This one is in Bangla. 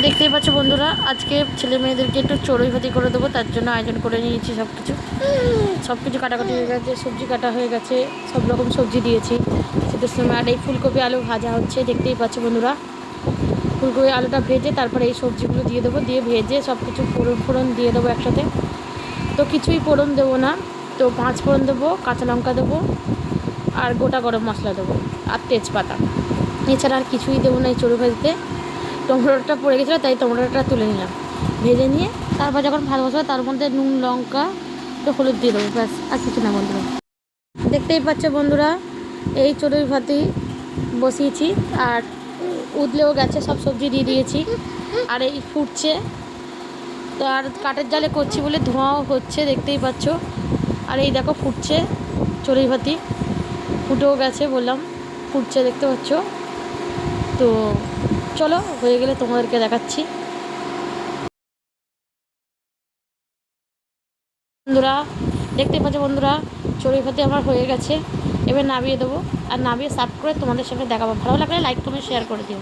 দেখতেই পাচ্ছ বন্ধুরা, আজকে ছেলে মেয়েদেরকে একটু চড়ুই ভাতি করে দেবো, তার জন্য আয়োজন করে নিয়েছি। সব কিছু কাটাকাটি হয়ে গেছে, সবজি কাটা হয়ে গেছে, সব রকম সবজি দিয়েছি শীতের সময়। আর এই ফুলকপি আলু ভাজা হচ্ছে, দেখতেই পাচ্ছ বন্ধুরা। ফুলকপি আলুটা ভেজে তারপরে এই সবজিগুলো দিয়ে দেবো, দিয়ে ভেজে সব কিছু ফোড়ন দিয়ে দেবো একসাথে। তো কিছুই ফোড়ন দেবো না, তো 5 ফোড়ন দেবো, কাঁচা লঙ্কা দেবো, আর গোটা গরম মশলা দেবো, আর তেজপাতা। এছাড়া আর কিছুই দেবো না এই চড়ুই ভাজিতে। টমেটোটা পড়ে গেছিলো, তাই টমেটোটা তুলে নিলাম, ভেজে নিয়ে তারপর যখন ভালো বসবে তার মধ্যে নুন লঙ্কা একটু হলুদ দিয়ে দেবো, ব্যাস, আর কিছু না বন্ধুরা। দেখতেই পাচ্ছ বন্ধুরা, এই চড়ুই ভাতি বসিয়েছি, আর উদলেও গেছে, সব সবজি দিয়ে দিয়েছি, আর এই ফুটছে। তো আর কাঠের জালে করছি বলে ধোঁয়াও হচ্ছে, দেখতেই পাচ্ছ। আর এই দেখো ফুটছে চড়ুই ভাতি, ফুটেও গেছে বললাম, ফুটছে দেখতে পাচ্ছ। তো চলো, হয়ে গেলে তোমাদেরকে দেখাচ্ছি বন্ধুরা। দেখতে পাচ্ছ বন্ধুরা, চড়ুই ভাতি আমার হয়ে গেছে। এবার নামিয়ে দেবো, আর নামিয়ে সার্ভ করে তোমাদের সঙ্গে দেখাবো। ভালো লাগলে লাইক কমেন্ট শেয়ার করে দিও।